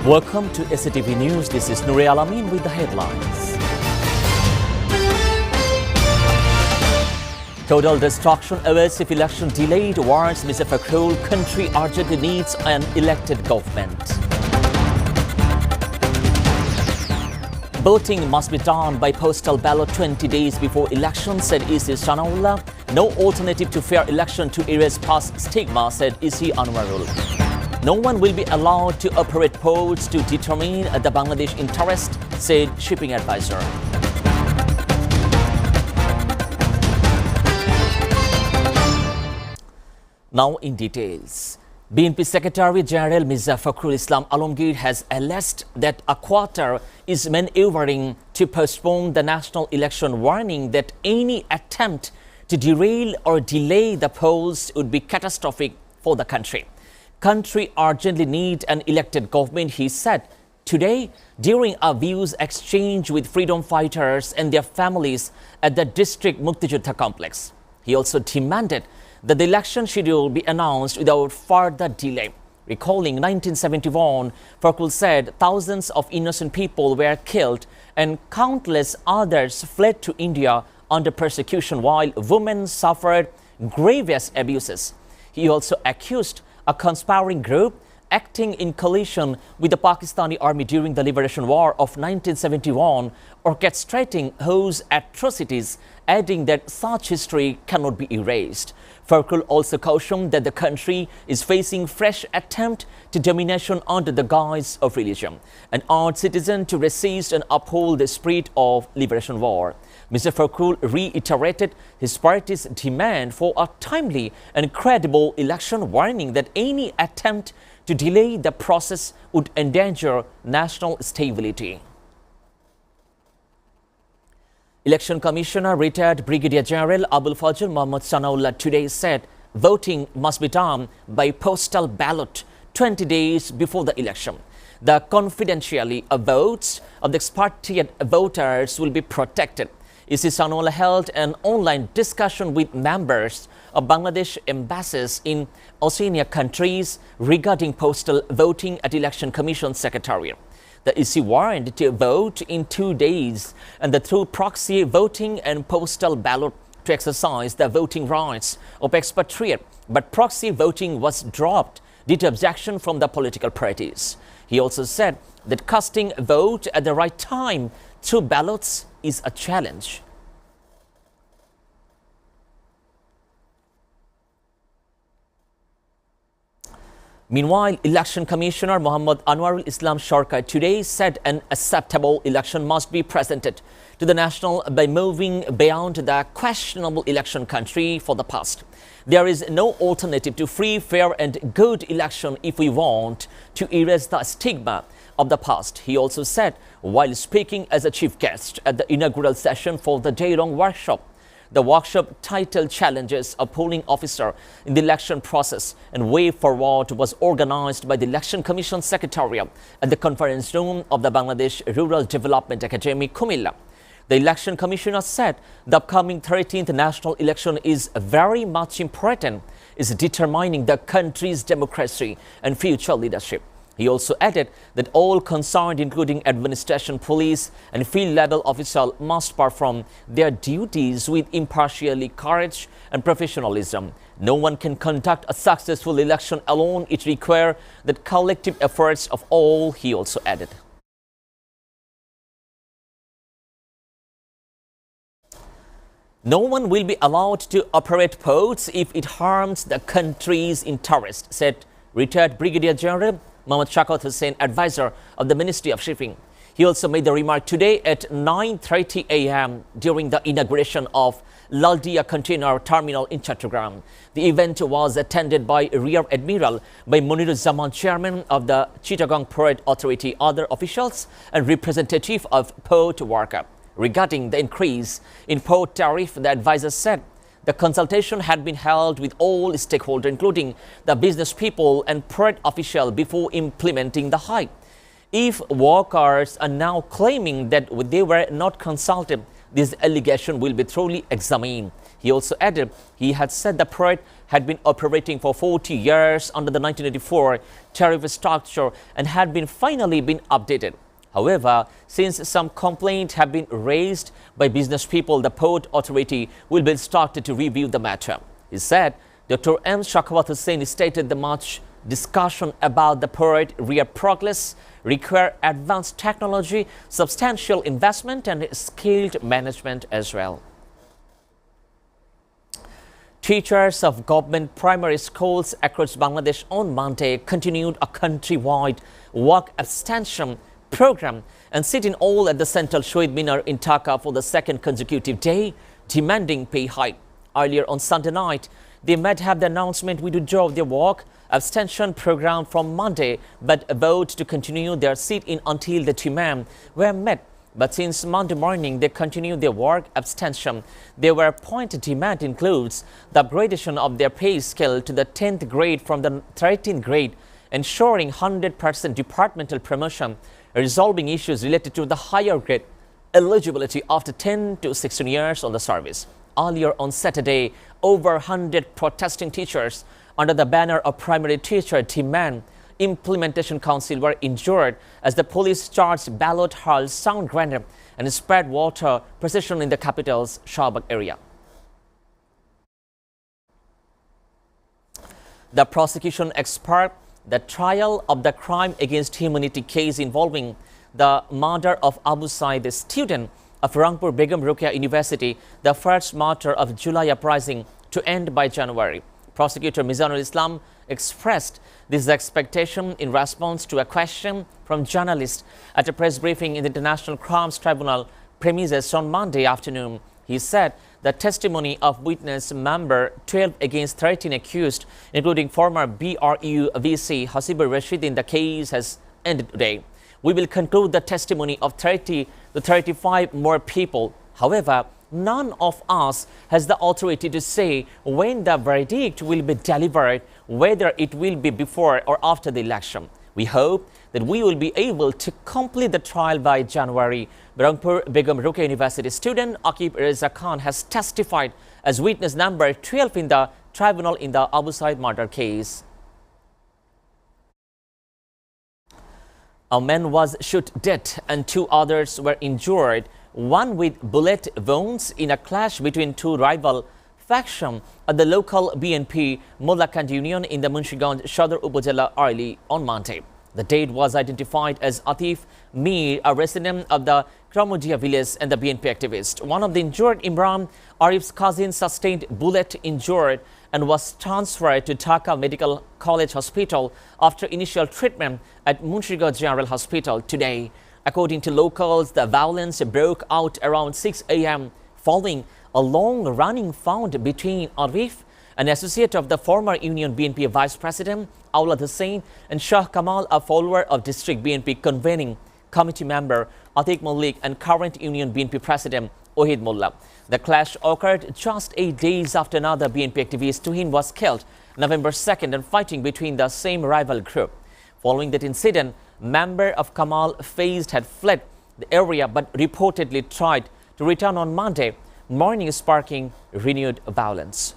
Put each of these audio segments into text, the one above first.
Welcome to SATV News. This is Nuri Alamin with the headlines. Total destruction awaits if election delayed, warns Mr. Fakhrul. Country urgently needs an elected government. Voting must be done by postal ballot 20 days before election, said EC Sanaullah. No alternative to fair election to erase past stigma, said EC Anwarul. No one will be allowed to operate polls to determine the Bangladesh interest, said shipping advisor. Now in details. BNP Secretary General Mirza Fakhrul Islam Alamgir has alleged that a quarter is maneuvering to postpone the national election, warning that any attempt to derail or delay the polls would be catastrophic for the country. Country urgently need an elected government, he said today during a views exchange with freedom fighters and their families at the district Muktijudha complex. He also demanded that the election schedule be announced without further delay. Recalling 1971, Fakhrul said thousands of innocent people were killed and countless others fled to India under persecution while women suffered grievous abuses. He also accused a conspiring group acting in coalition with the Pakistani army during the Liberation War of 1971, orchestrating whose atrocities, adding that such history cannot be erased. Fakhrul also cautioned that the country is facing fresh attempt to domination under the guise of religion and urged citizens to resist and uphold the spirit of Liberation War. Mr. Fakhrul reiterated his party's demand for a timely and credible election, warning that any attempt to delay the process would endanger national stability. Election Commissioner retired Brigadier General Abul Fazl Mohammad Sanaullah today said voting must be done by postal ballot 20 days before the election. The confidentiality of votes of the expatriate voters will be protected. EC Sanaullah held an online discussion with members of Bangladesh embassies in Oceania countries regarding postal voting at Election Commission Secretariat. The EC warned to vote in 2 days and through proxy voting and postal ballot to exercise the voting rights of expatriate, but proxy voting was dropped due to objection from the political parties. He also said that casting a vote at the right time through ballots is a challenge. Meanwhile, Election Commissioner Muhammad Anwarul Islam Sarkar today said an acceptable election must be presented to the national by moving beyond the questionable election country for the past. There is no alternative to free, fair and good election if we want to erase the stigma of the past, he also said while speaking as a chief guest at the inaugural session for the day-long workshop. The workshop titled Challenges of Polling Officer in the Election Process and Way Forward was organized by the Election Commission Secretariat at the conference room of the Bangladesh Rural Development Academy, Kumilla. The Election Commissioner said the upcoming 13th national election is very much important, is determining the country's democracy and future leadership. He also added that all concerned, including administration, police and field-level officials, must perform their duties with impartiality, courage and professionalism. No one can conduct a successful election alone. It requires the collective efforts of all, he also added. No one will be allowed to operate ports if it harms the country's interest, said retired Brigadier General Mohammad Shaukat Hussain, advisor of the Ministry of Shipping. He also made the remark today at 9:30 a.m. during the inauguration of Laldia Container Terminal in Chattogram. The event was attended by Rear Admiral by Muniruzzaman, chairman of the Chittagong Port Authority, other officials and representative of port worker. Regarding the increase in port tariff, the advisor said the consultation had been held with all stakeholders, including the business people and port officials, before implementing the hike. If workers are now claiming that they were not consulted, this allegation will be thoroughly examined. He also added he had said the parade had been operating for 40 years under the 1984 tariff structure and had finally been updated. However, since some complaints have been raised by business people, the Port Authority will be instructed to review the matter. He said Dr. M. Shakawat Hussain stated the much discussion about the parade progress require advanced technology, substantial investment and skilled management as well. Teachers of government primary schools across Bangladesh on Monday continued a countrywide work abstention program and sit-in all at the Central Shohid Minar in Dhaka for the second consecutive day, demanding pay hike. Earlier on Sunday night, they might have the announcement to withdraw their work abstention program from Monday, but vowed to continue their sit-in until the demand were met. But since Monday morning, they continued their work abstention. Their point demand includes the upgradation of their pay scale to the 10th grade from the 13th grade, ensuring 100% departmental promotion, resolving issues related to the higher grade eligibility after 10 to 16 years on the service. Earlier on Saturday, over 100 protesting teachers under the banner of Primary Teacher Demand Implementation Council were injured as the police charged ballot, hurled sound grenade and spread water precision in the capital's Shahbag area. The prosecution expert the trial of the crime against humanity case involving the murder of Abu Said, a student of Rangpur Begum Rokeya University, the first matter of July uprising to end by January. Prosecutor Mizanul Islam expressed this expectation in response to a question from journalists at a press briefing in the International Crimes Tribunal premises on Monday afternoon. He said the testimony of witness member 12 against 13 accused, including former BRU VC Hasibur Rashid in the case, has ended today. We will conclude the testimony of 30 to 35 more people. However, none of us has the authority to say when the verdict will be delivered, whether it will be before or after the election. We hope that we will be able to complete the trial by January. Rangpur Begum Rokeya University student Akib Reza Khan has testified as witness number 12 in the tribunal in the Abu Said murder case. A man was shot dead and 2 others were injured, one with bullet wounds in a clash between 2 rival factions at the local BNP Mollakand Union in the Munshiganj Sadar Upazila early on Monday. The dead was identified as Atif Mir, a resident of the Kramudia village and the BNP activist. One of the injured, Imran Arif's cousin, sustained bullet injury and was transferred to Dhaka Medical College Hospital after initial treatment at Munshiganj General Hospital today. According to locals, the violence broke out around 6 a.m. following a long-running fight between Arif, an associate of the former Union BNP Vice President Aulad Hussain, and Shah Kamal, a follower of District BNP Convening Committee member Atiq Malik and current Union BNP President Ohid Mullah. The clash occurred just 8 days after another BNP activist Tuhin was killed November 2nd and fighting between the same rival group. Following that incident, member of Kamal had fled the area but reportedly tried to return on Monday morning, sparking renewed violence.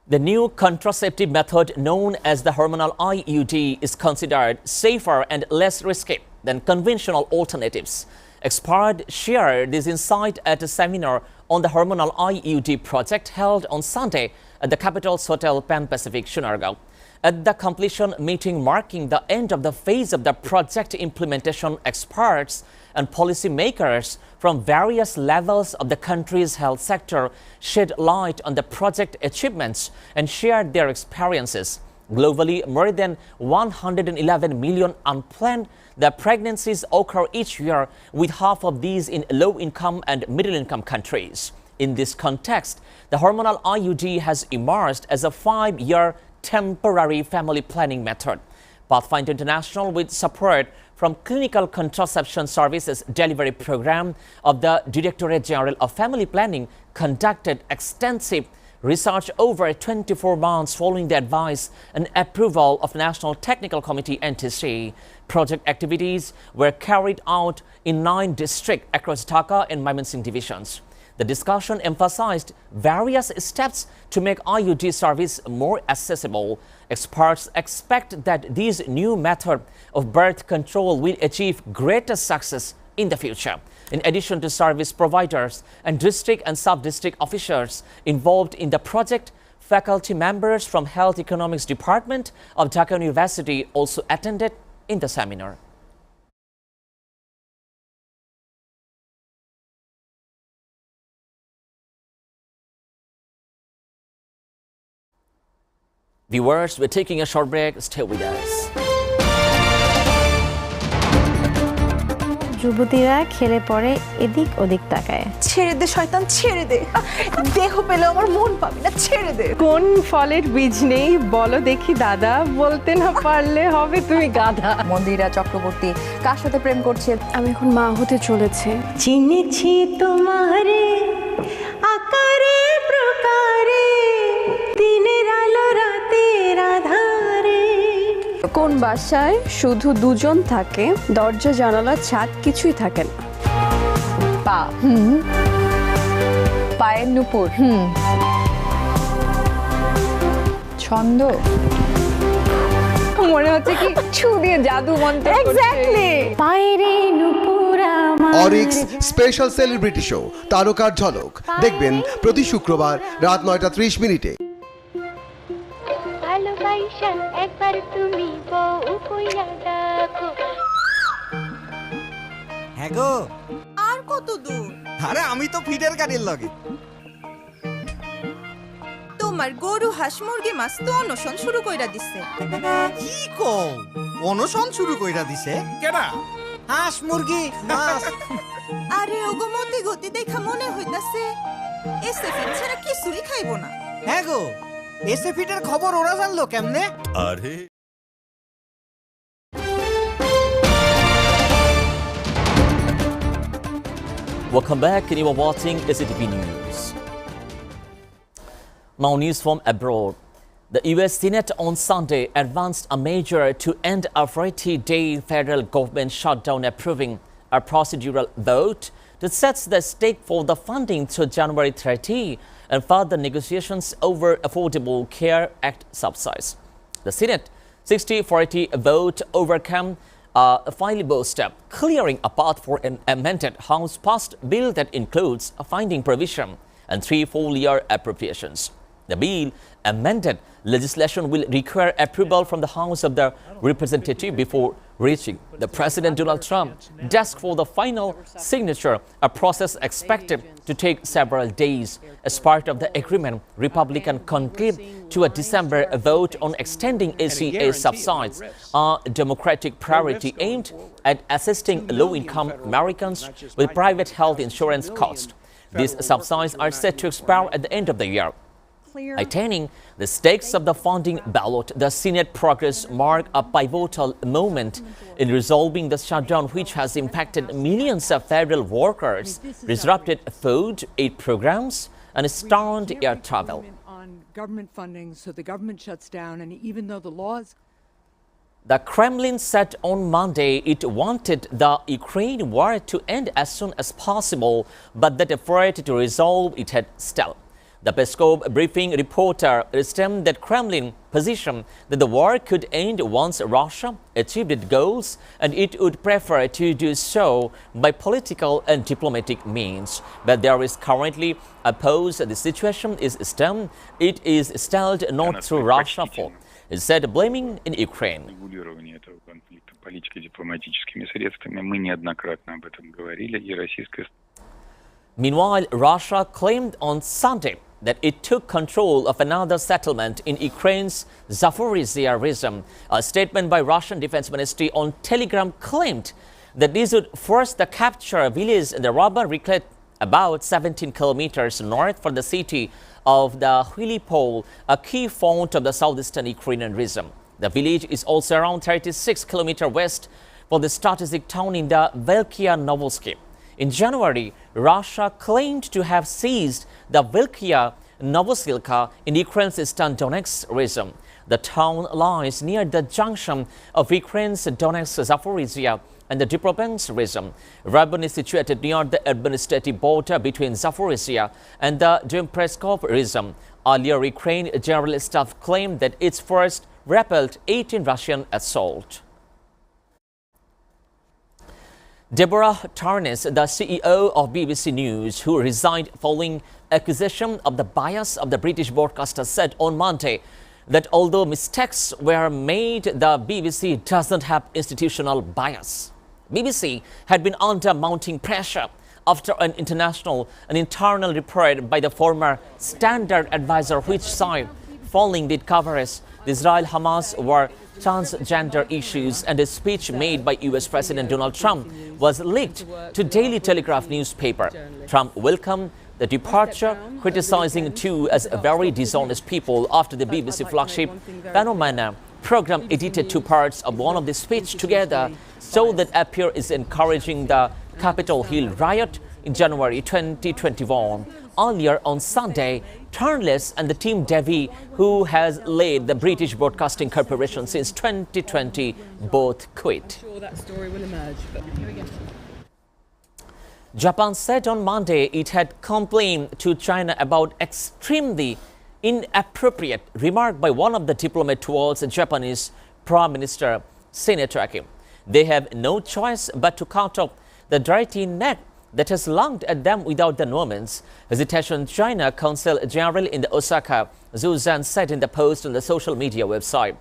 The new contraceptive method known as the hormonal IUD is considered safer and less risky than conventional alternatives. Experts shared this insight at a seminar on the hormonal IUD project held on Sunday at the capital's Hotel Pan Pacific, Sunargao. At the completion meeting marking the end of the phase of the project implementation, experts and policymakers from various levels of the country's health sector shed light on the project achievements and shared their experiences. Globally, more than 111 million unplanned pregnancies occur each year, with half of these in low-income and middle-income countries. In this context, the hormonal IUD has emerged as a 5-year temporary family planning method. Pathfinder International, with support from Clinical Contraception Services Delivery Program of the Directorate General of Family Planning, conducted extensive research over 24 months following the advice and approval of the National Technical Committee (NTC). Project activities were carried out in 9 districts across Dhaka and Mymensingh divisions. The discussion emphasized various steps to make IUD service more accessible. Experts expect that this new method of birth control will achieve greater success in the future. In addition to service providers and district and sub-district officers involved in the project, faculty members from Health Economics Department of Dhaka University also attended in the seminar. Viewers, we're taking a short break. Stay with us. যুবতীরা খেলে পড়ে এদিক ওদিক তাকায়। ছেড়ে দে শয়তান, ছেড়ে দে। দেহ পেলে আমার মন পাবি না, ছেড়ে দে। কোন ফলের বীজ নেই বলো দেখি দাদা, বলতে না পারলে হবে তুমি গাধা। মন্দিরা চক্রবর্তী কার সাথে প্রেম করছে? আমি এখন মা হতে চলেছে। চিনেছি তোমারে আকারে প্রকারে, দিনের আলো রাতের আধারে। কোন বাসায় শুধু দুজন থাকে, দরজা জানালা ছাদ কিছুই থাকে না? পা, পায়ের নুপুর, ছন্দ, মনে হচ্ছে কি ছু দিয়ে জাদু মন্ত্র। এক্স্যাক্টলি। পায়েরে নুপুর আমার। অরিক্স স্পেশাল সেলিব্রিটি শো তারকার ঝলক দেখবেন প্রতি শুক্রবার রাত 9:30 মিনিটে। ভালোবাসা একবার তুমি বউ কইয়া ডাকো। হ্যাঁ গো, আর কত দূর? আরে আমি তো ফিডের গাড়ির লগে। তোমার গরু হাঁস মুরগি মাছ তো অনশন শুরু কইরা দিছে। কি কও, অনশন শুরু কইরা দিছে? কেডা? হাঁস মুরগি মাছ। আরে ওগো মতি গতি দেখা মনে হইতাছে এসএফএ ছাড়া কিছুই খাইবো না। হ্যাঁ গো, এসে ফিডের খবর ওরা জানলো কেমনে? আরে Welcome back and you are watching SATV News. Now news from abroad. The US Senate on Sunday advanced a measure to end a 40-day federal government shutdown, approving a procedural vote that sets the stake for the funding to January 30 and further negotiations over Affordable Care Act subsidies. The Senate 60-40 vote overcame a filibuster, clearing a path for an amended House-passed bill that includes a funding provision and 3 full-year appropriations. The bill amended legislation will require approval from the House of the Representatives before reaching the President Donald Trump's desk for the final signature, a process expected to take several days. As part of the agreement, Republicans concluded to a December vote on extending ACA subsidies, a Democratic priority aimed at assisting low-income Americans with private health insurance costs. These subsidies are set to expire at the end of the year. Attaining the stakes of the funding ballot, the Senate progress marked a pivotal moment in resolving the shutdown, which has impacted millions of federal workers, disrupted food aid programs, and stunned air travel. On government funding, so the government shuts down, and even though the laws. The Kremlin said on Monday it wanted the Ukraine war to end as soon as possible, but that effort to resolve it had stalled. The Peskov briefing reporter estimated that Kremlin position that the war could end once Russia achieved its goals, and it would prefer to do so by political and diplomatic means. But there is currently a pause. The situation is stalled. It is stalled not through Russia's fault. It said, blaming in Ukraine. Регулирование этого конфликта политико-дипломатическими средствами. Мы неоднократно об этом говорили, и российская. Meanwhile, Russia claimed on Sunday that it took control of another settlement in Ukraine's Zaporizhzhia region. A statement by Russian Defense Ministry on Telegram claimed that this would force the capture of village in the Raba Riklet, about 17 kilometers north from the city of the Huilipol, a key font of the southeastern Ukrainian region. The village is also around 36 kilometers west from the strategic town in the Velkia Novolsky. In January, Russia claimed to have seized the Velkia Novosilka in Ukraine's eastern Donetsk region. The town lies near the junction of Ukraine's Donetsk, Zaporizhia and the Dnipropetrovsk region. Rabin is situated near the administrative border between Zaporizhia and the Dnipropetrovsk region. Earlier, Ukraine General Staff claimed that its force repelled 18 Russian assault. Deborah Tarnes, the CEO of BBC News, who resigned following accusation of the bias of the British broadcaster, said on Monday that although mistakes were made, the BBC doesn't have institutional bias. BBC had been under mounting pressure after an internal report by the former Standard advisor which said following the coverage the Israel-Hamas war, transgender issues and a speech made by US President Donald Trump was leaked to Daily Telegraph newspaper. Trump welcomed the departure, criticizing two as very dishonest people after the BBC flagship Phenomena program edited two parts of one of the speech together, so that appear is encouraging the Capitol Hill riot in January 2021. Earlier on Sunday, Tarnless and the Team Devi, who has led the British Broadcasting Corporation since 2020, both quit. Japan said on Monday it had complained to China about extremely inappropriate remark by one of the diplomats towards the Japanese Prime Minister Shinzo Abe. They have no choice but to cut off the dirty net that has lunged at them without the nuance. Hesitation China Consul General in the Osaka, Zhu Zhan, said in the post on the social media website.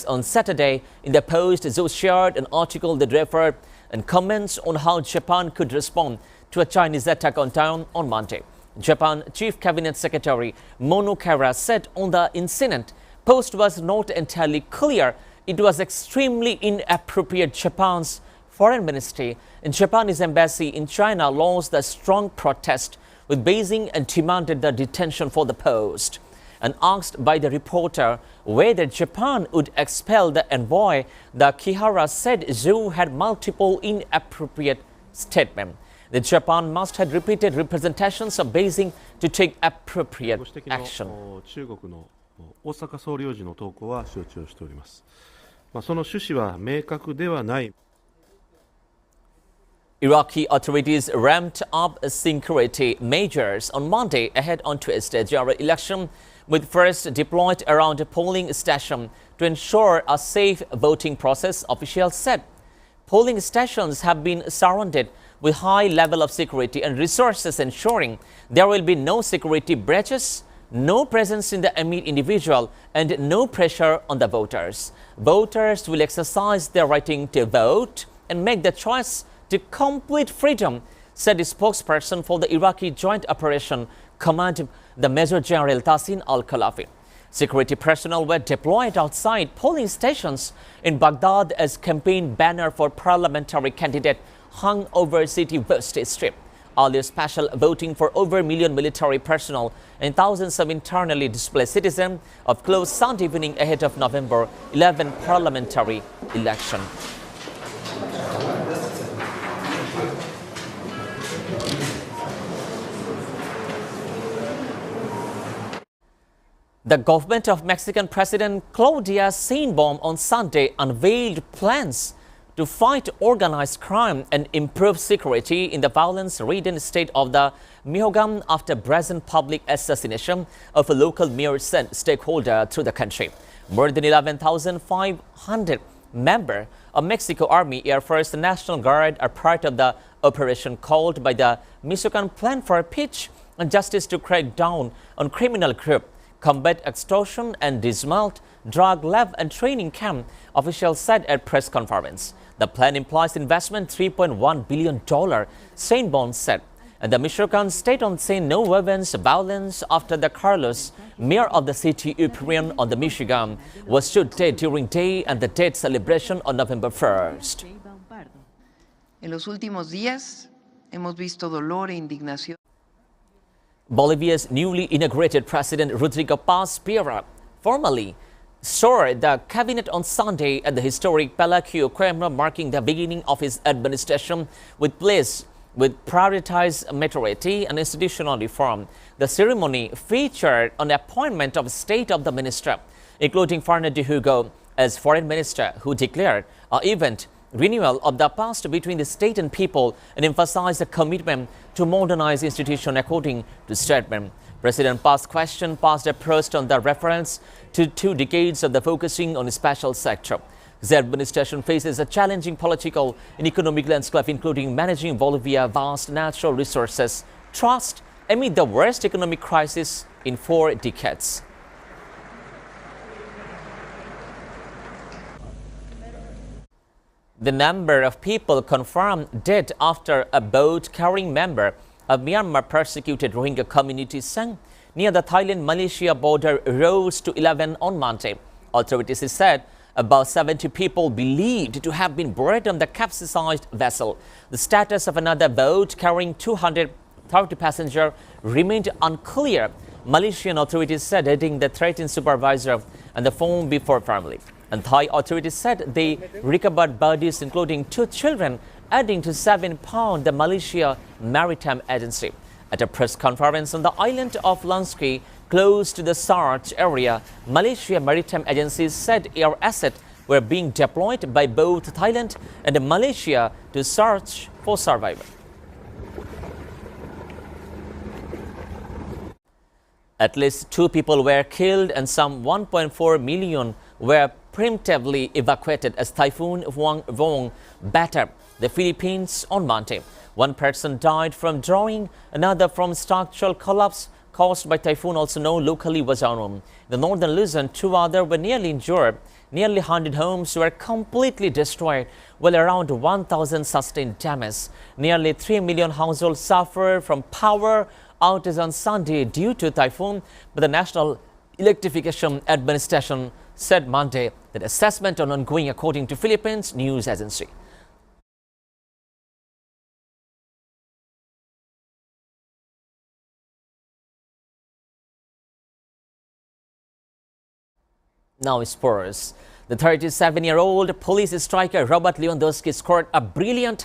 On Saturday, in the post, Zhu shared an article that referred and comments on how Japan could respond to a Chinese attack on town on Monday. Japan Chief Cabinet Secretary Monokara said on the incident, post was not entirely clear. It was extremely inappropriate. Japan's Foreign Ministry and Japanese embassy in China launched a strong protest with Beijing and demanded the detention for the post. And asked by the reporter whether Japan would expel the envoy, the Kihara said Zhu had multiple inappropriate statements. That Japan must have repeated representations of Beijing to take appropriate action. Iraqi authorities ramped up security measures on Monday ahead on Tuesday's general election, with force deployed around a polling station to ensure a safe voting process, officials said. Polling stations have been surrounded with high level of security and resources, ensuring there will be no security breaches, no presence in the immediate individual, and no pressure on the voters. Voters will exercise their right to vote and make the choice to complete freedom, said the spokesperson for the Iraqi Joint Operation Command, the Major General Tassin al-Khalafi. Security personnel were deployed outside polling stations in Baghdad as campaign banner for parliamentary candidate hung over city West Strip. Earlier, special voting for over a million military personnel and thousands of internally displaced citizens of closed Sunday evening ahead of November 11 parliamentary election. The government of Mexican President Claudia Sheinbaum on Sunday unveiled plans to fight organized crime and improve security in the violence-ridden state of the Michoacan after brazen public assassination of a local mayor sent stakeholder through the country. More than 11,500 members of Mexico Army, Air Force, and National Guard are part of the operation called by the Michoacan Plan for Peace and Justice to crack down on criminal groups, combat extortion, and dismantle drug lab and training camp, officials said at press conference. The plan implies investment $3.1 billion, Sheinbaum said. And the Michoacan state on saying no weapons violence after the Carlos, mayor of the city Upirian on the Michigan, was shot dead during day and the dead celebration on November 1st. En los últimos días hemos visto dolor e indignación. Bolivia's newly inaugurated President Rodrigo Paz Piera formally swore the cabinet on Sunday at the historic Palacio Quemra, marking the beginning of his administration with place with prioritized maturity and institutional reform. The ceremony featured an appointment of State of the Minister, including Fernando Hugo as Foreign Minister, who declared an event renewal of the past between the state and people and emphasized the commitment to modernize institutions according to statement. President passed question passed approach on the reference to 2 decades of the focusing on the special sector. His administration faces a challenging political and economic landscape, including managing Bolivia's vast natural resources trust amid the worst economic crisis in 4 decades. The number of people confirmed dead after a boat carrying member of Myanmar persecuted Rohingya community sank near the Thailand-Malaysia border rose to 11 on Monday. Authorities said about 70 people believed to have been buried on the capsized vessel. The status of another boat carrying 230 passengers remained unclear, Malaysian authorities said, adding the threatened supervisor and the phone before family. And Thai authorities said they recovered bodies, including 2 children, adding to 7 pounds, the Malaysia Maritime Agency. At a press conference on the island of Lansky, close to the search area, Malaysia Maritime Agency said air assets were being deployed by both Thailand and Malaysia to search for survivors. At least 2 people were killed and some 1.4 million were preemptively evacuated as Typhoon Vong battered the Philippines on Monday. 1 person died from drowning, another from structural collapse caused by typhoon, also known locally as Anum. The northern Luzon, 2 others were nearly injured. Nearly 100 homes were completely destroyed, while around 1,000 sustained damage. Nearly 3 million households suffered from power outage on Sunday due to typhoon, but the National Electrification Administration said Monday that assessment are ongoing, according to Philippines news agency. Now sports. The 37-year-old police striker Robert Lewandowski scored a brilliant